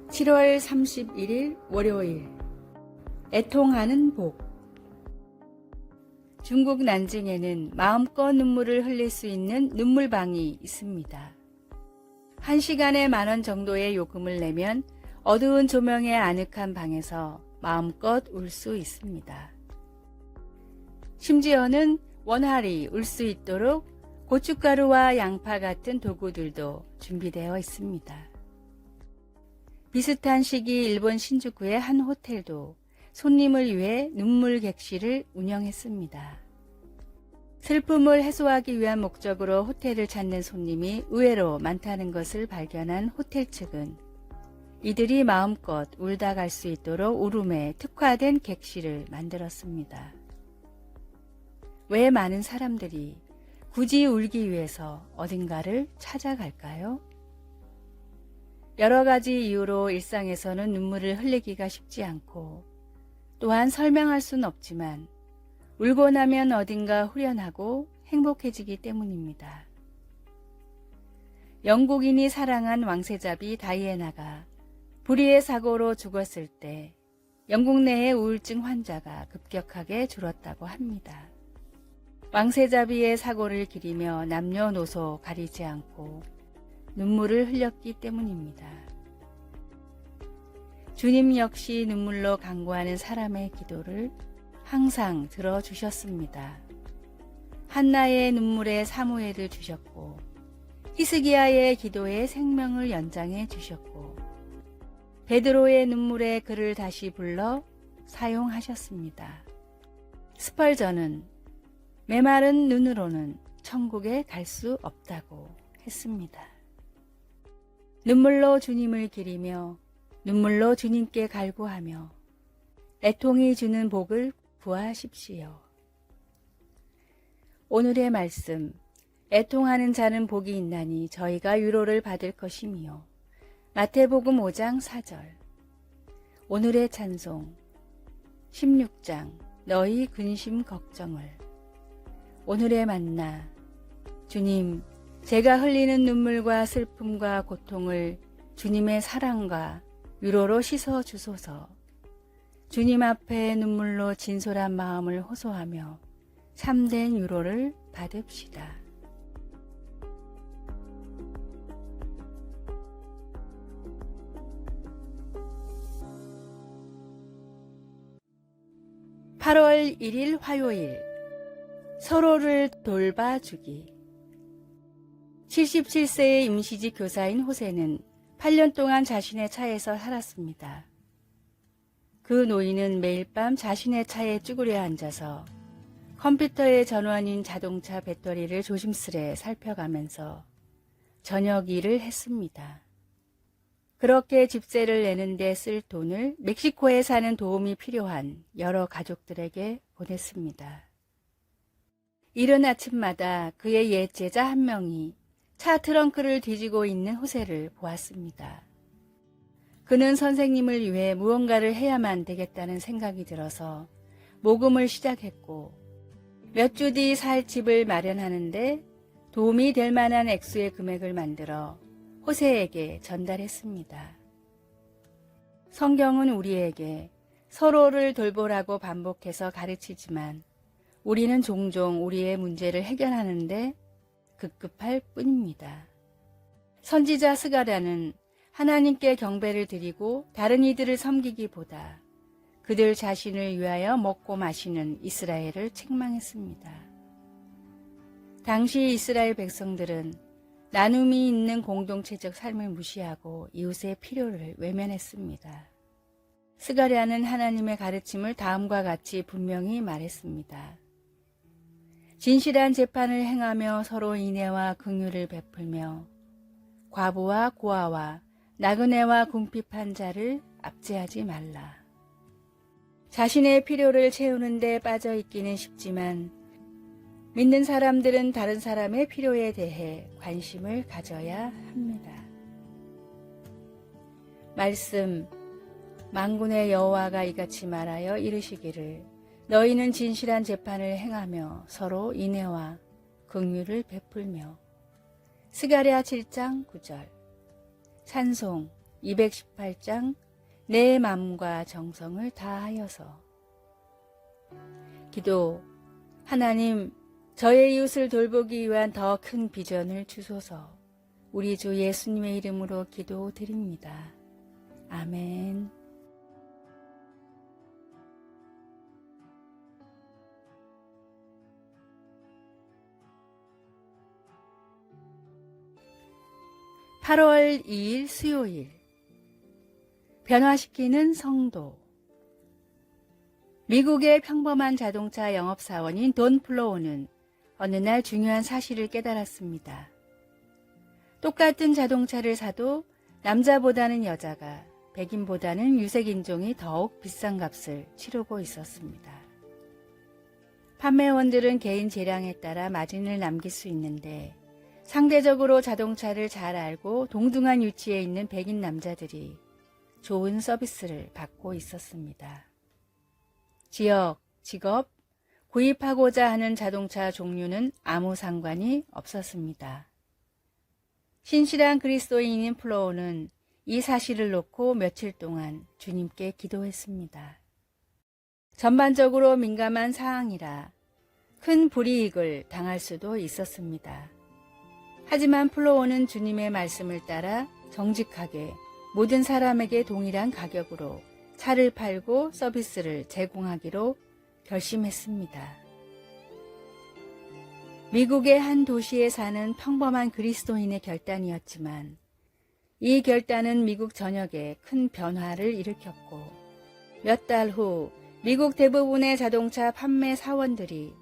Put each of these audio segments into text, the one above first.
(7월 31일) 월요일. 애통하는 복. 중국 난징에는 마음껏 눈물을 흘릴 수 있는 눈물방이 있습니다. 1시간에 10,000원 정도의 요금을 내면 어두운 조명의 아늑한 방에서 마음껏 울 수 있습니다. 심지어는 원활히 울 수 있도록 고춧가루와 양파 같은 도구들도 준비되어 있습니다. 비슷한 시기 일본 신주쿠의 한 호텔도 손님을 위해 눈물 객실을 운영했습니다. 슬픔을 해소하기 위한 목적으로 호텔을 찾는 손님이 의외로 많다는 것을 발견한 호텔 측은 이들이 마음껏 울다 갈 수 있도록 울음에 특화된 객실을 만들었습니다. 왜 많은 사람들이 굳이 울기 위해서 어딘가를 찾아갈까요? 여러 가지 이유로 일상에서는 눈물을 흘리기가 쉽지 않고 또한 설명할 수는 없지만 울고 나면 어딘가 후련하고 행복해지기 때문입니다. 영국인이 사랑한 왕세자비 다이애나가 불의의 사고로 죽었을 때 영국 내의 우울증 환자가 급격하게 줄었다고 합니다. 왕세자비의 사고를 기리며 남녀노소 가리지 않고 눈물을 흘렸기 때문입니다. 주님 역시 눈물로 간구하는 사람의 기도를 항상 들어주셨습니다. 한나의 눈물에 사무엘을 주셨고 히스기야의 기도에 생명을 연장해 주셨고 베드로의 눈물에 그를 다시 불러 사용하셨습니다. 스펄전은 메마른 눈으로는 천국에 갈 수 없다고 했습니다. 눈물로 주님을 기리며 눈물로 주님께 갈구하며 애통이 주는 복을 구하십시오. 오늘의 말씀, 애통하는 자는 복이 있나니 저희가 위로를 받을 것이며 마태복음 5장 4절. 오늘의 찬송 16장 너희 근심 걱정을. 오늘의 만나 주님, 제가 흘리는 눈물과 슬픔과 고통을 주님의 사랑과 위로로 씻어 주소서. 주님 앞에 눈물로 진솔한 마음을 호소하며 참된 위로를 받읍시다. (8월 1일) 화요일. 서로를 돌봐주기. 77세의 임시직 교사인 호세는 8년 동안 자신의 차에서 살았습니다. 그 노인은 매일 밤 자신의 차에 쭈그려 앉아서 컴퓨터의 전원인 자동차 배터리를 조심스레 살펴가면서 저녁 일을 했습니다. 그렇게 집세를 내는데 쓸 돈을 멕시코에 사는 도움이 필요한 여러 가족들에게 보냈습니다. 이른 아침마다 그의 옛 제자 한 명이 차 트렁크를 뒤지고 있는 호세를 보았습니다. 그는 선생님을 위해 무언가를 해야만 되겠다는 생각이 들어서 모금을 시작했고 몇 주 뒤 살 집을 마련하는데 도움이 될 만한 액수의 금액을 만들어 호세에게 전달했습니다. 성경은 우리에게 서로를 돌보라고 반복해서 가르치지만 우리는 종종 우리의 문제를 해결하는데 급급할 뿐입니다. 선지자 스가랴는 하나님께 경배를 드리고 다른 이들을 섬기기보다 그들 자신을 위하여 먹고 마시는 이스라엘을 책망했습니다. 당시 이스라엘 백성들은 나눔이 있는 공동체적 삶을 무시하고 이웃의 필요를 외면했습니다. 스가랴는 하나님의 가르침을 다음과 같이 분명히 말했습니다. 진실한 재판을 행하며 서로 인애와 긍휼을 베풀며 과부와 고아와 나그네와 궁핍한 자를 압제하지 말라. 자신의 필요를 채우는 데 빠져 있기는 쉽지만 믿는 사람들은 다른 사람의 필요에 대해 관심을 가져야 합니다. 말씀 만군의 여호와가 이같이 말하여 이르시기를 너희는 진실한 재판을 행하며 서로 인애와 긍휼을 베풀며. 스가랴 7장 9절. 찬송 218장 내 맘과 정성을 다하여서. 기도. 하나님, 저의 이웃을 돌보기 위한 더 큰 비전을 주소서. 우리 주 예수님의 이름으로 기도드립니다. 아멘. (8월 2일) 수요일. 변화시키는 성도. 미국의 평범한 자동차 영업사원인 돈 플로우는 어느 날 중요한 사실을 깨달았습니다. 똑같은 자동차를 사도 남자보다는 여자가, 백인보다는 유색인종이 더욱 비싼 값을 치르고 있었습니다. 판매원들은 개인 재량에 따라 마진을 남길 수 있는데 상대적으로 자동차를 잘 알고 동등한 위치에 있는 백인 남자들이 좋은 서비스를 받고 있었습니다. 지역, 직업, 구입하고자 하는 자동차 종류는 아무 상관이 없었습니다. 신실한 그리스도인인 플로우는 이 사실을 놓고 며칠 동안 주님께 기도했습니다. 전반적으로 민감한 사항이라 큰 불이익을 당할 수도 있었습니다. 하지만 플로우는 주님의 말씀을 따라 정직하게 모든 사람에게 동일한 가격으로 차를 팔고 서비스를 제공하기로 결심했습니다. 미국의 한 도시에 사는 평범한 그리스도인의 결단이었지만 이 결단은 미국 전역에 큰 변화를 일으켰고 몇 달 후 미국 대부분의 자동차 판매 사원들이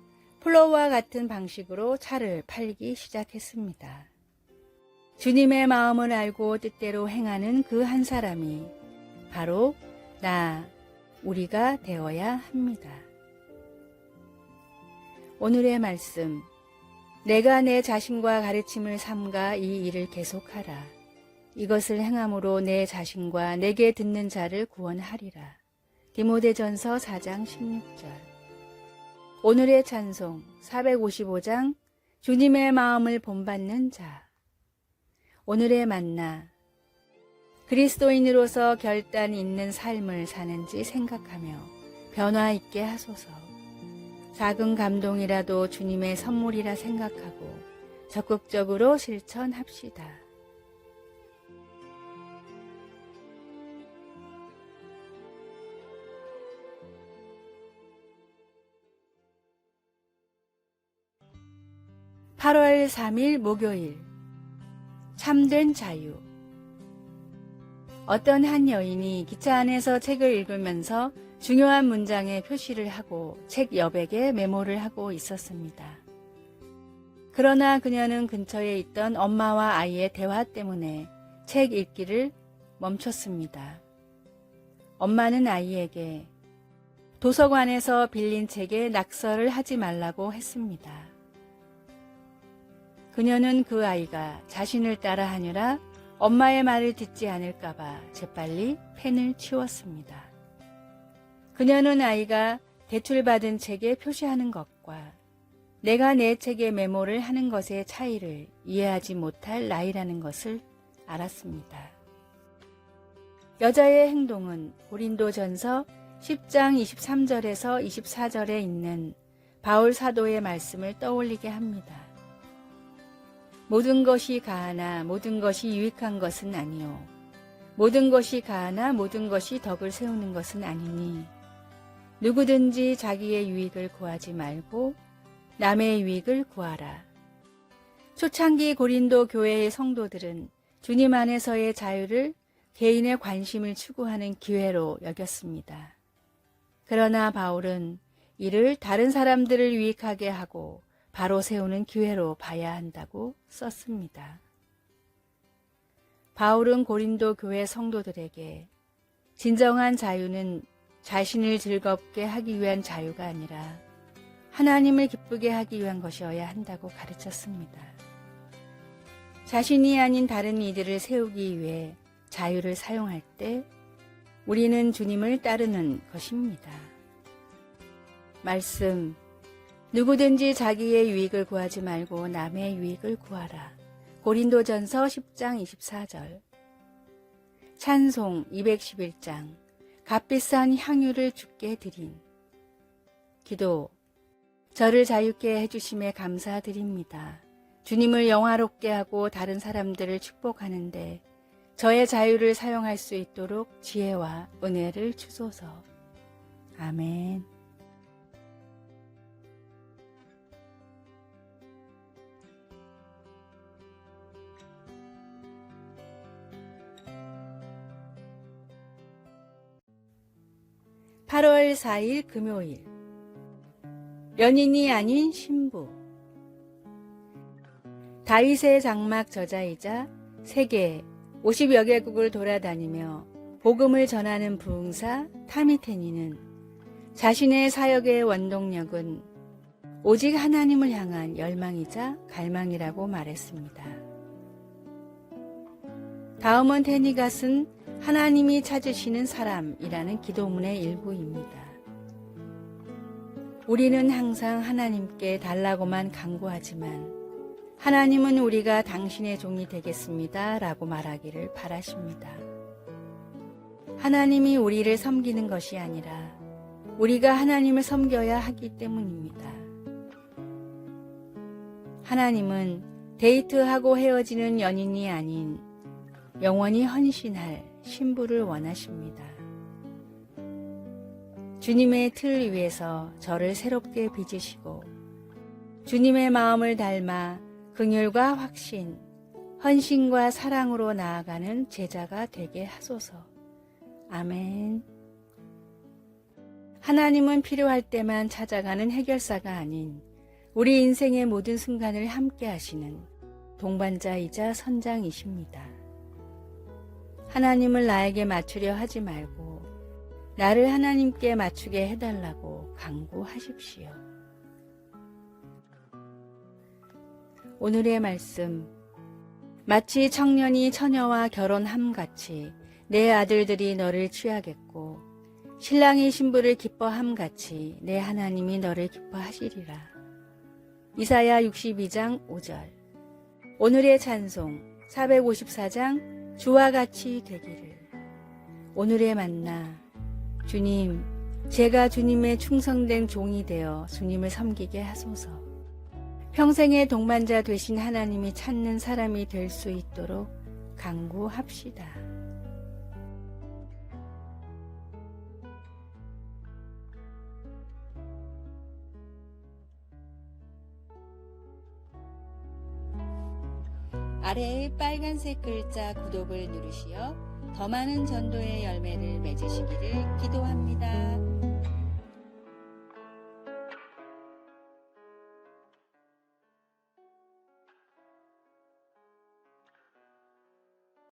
플로우와 같은 방식으로 차를 팔기 시작했습니다. 주님의 마음을 알고 뜻대로 행하는 그 한 사람이 바로 우리가 되어야 합니다. 오늘의 말씀. 내가 내 자신과 가르침을 삼가 이 일을 계속하라. 이것을 행함으로 내 자신과 내게 듣는 자를 구원하리라. 디모데전서 4장 16절. 오늘의 찬송 455장 주님의 마음을 본받는 자. 오늘의 만나. 그리스도인으로서 결단 있는 삶을 사는지 생각하며 변화 있게 하소서. 작은 감동이라도 주님의 선물이라 생각하고 적극적으로 실천합시다. (8월 3일) 목요일. 참된 자유. 어떤 한 여인이 기차 안에서 책을 읽으면서 중요한 문장에 표시를 하고 책 여백에 메모를 하고 있었습니다. 그러나 그녀는 근처에 있던 엄마와 아이의 대화 때문에 책 읽기를 멈췄습니다. 엄마는 아이에게 도서관에서 빌린 책에 낙서를 하지 말라고 했습니다. 그녀는 그 아이가 자신을 따라 하느라 엄마의 말을 듣지 않을까봐 재빨리 펜을 치웠습니다. 그녀는 아이가 대출받은 책에 표시하는 것과 내가 내 책에 메모를 하는 것의 차이를 이해하지 못할 나이라는 것을 알았습니다. 여자의 행동은 고린도전서 10장 23절에서 24절에 있는 바울 사도의 말씀을 떠올리게 합니다. 모든 것이 가하나 모든 것이 유익한 것은 아니요 모든 것이 가하나 모든 것이 덕을 세우는 것은 아니니 누구든지 자기의 유익을 구하지 말고 남의 유익을 구하라. 초창기 고린도 교회의 성도들은 주님 안에서의 자유를 개인의 관심을 추구하는 기회로 여겼습니다. 그러나 바울은 이를 다른 사람들을 유익하게 하고 바로 세우는 기회로 봐야 한다고 썼습니다. 바울은 고린도 교회 성도들에게 진정한 자유는 자신을 즐겁게 하기 위한 자유가 아니라 하나님을 기쁘게 하기 위한 것이어야 한다고 가르쳤습니다. 자신이 아닌 다른 이들을 세우기 위해 자유를 사용할 때 우리는 주님을 따르는 것입니다. 말씀, 누구든지 자기의 유익을 구하지 말고 남의 유익을 구하라. 고린도전서 10장 24절. 찬송 211장, 값비싼 향유를 주께 드린. 기도, 저를 자유케 해주심에 감사드립니다. 주님을 영화롭게 하고 다른 사람들을 축복하는데 저의 자유를 사용할 수 있도록 지혜와 은혜를 주소서. 아멘. (8월 4일) 금요일. 연인이 아닌 신부. 다윗의 장막 저자이자 세계 50여 개국을 돌아다니며 복음을 전하는 부흥사 타미테니는 자신의 사역의 원동력은 오직 하나님을 향한 열망이자 갈망이라고 말했습니다. 다음은 테니가 쓴 하나님이 찾으시는 사람이라는 기도문의 일부입니다. 우리는 항상 하나님께 달라고만 간구하지만 하나님은 우리가 당신의 종이 되겠습니다 라고 말하기를 바라십니다. 하나님이 우리를 섬기는 것이 아니라 우리가 하나님을 섬겨야 하기 때문입니다. 하나님은 데이트하고 헤어지는 연인이 아닌 영원히 헌신할 신부를 원하십니다. 주님의 틀 위에서 저를 새롭게 빚으시고 주님의 마음을 닮아 긍휼과 확신, 헌신과 사랑으로 나아가는 제자가 되게 하소서. 아멘. 하나님은 필요할 때만 찾아가는 해결사가 아닌 우리 인생의 모든 순간을 함께 하시는 동반자이자 선장이십니다. 하나님을 나에게 맞추려 하지 말고 나를 하나님께 맞추게 해달라고 간구하십시오. 오늘의 말씀, 마치 청년이 처녀와 결혼함같이 내 아들들이 너를 취하겠고 신랑이 신부를 기뻐함같이 내 하나님이 너를 기뻐하시리라. 이사야 62장 5절. 오늘의 찬송 454장 주와 같이 되기를. 오늘의 만나, 주님, 제가 주님의 충성된 종이 되어 주님을 섬기게 하소서. 평생의 동반자 되신 하나님이 찾는 사람이 될 수 있도록 간구합시다. 아래의 빨간색 글자 구독을 누르시어 더 많은 전도의 열매를 맺으시기를 기도합니다.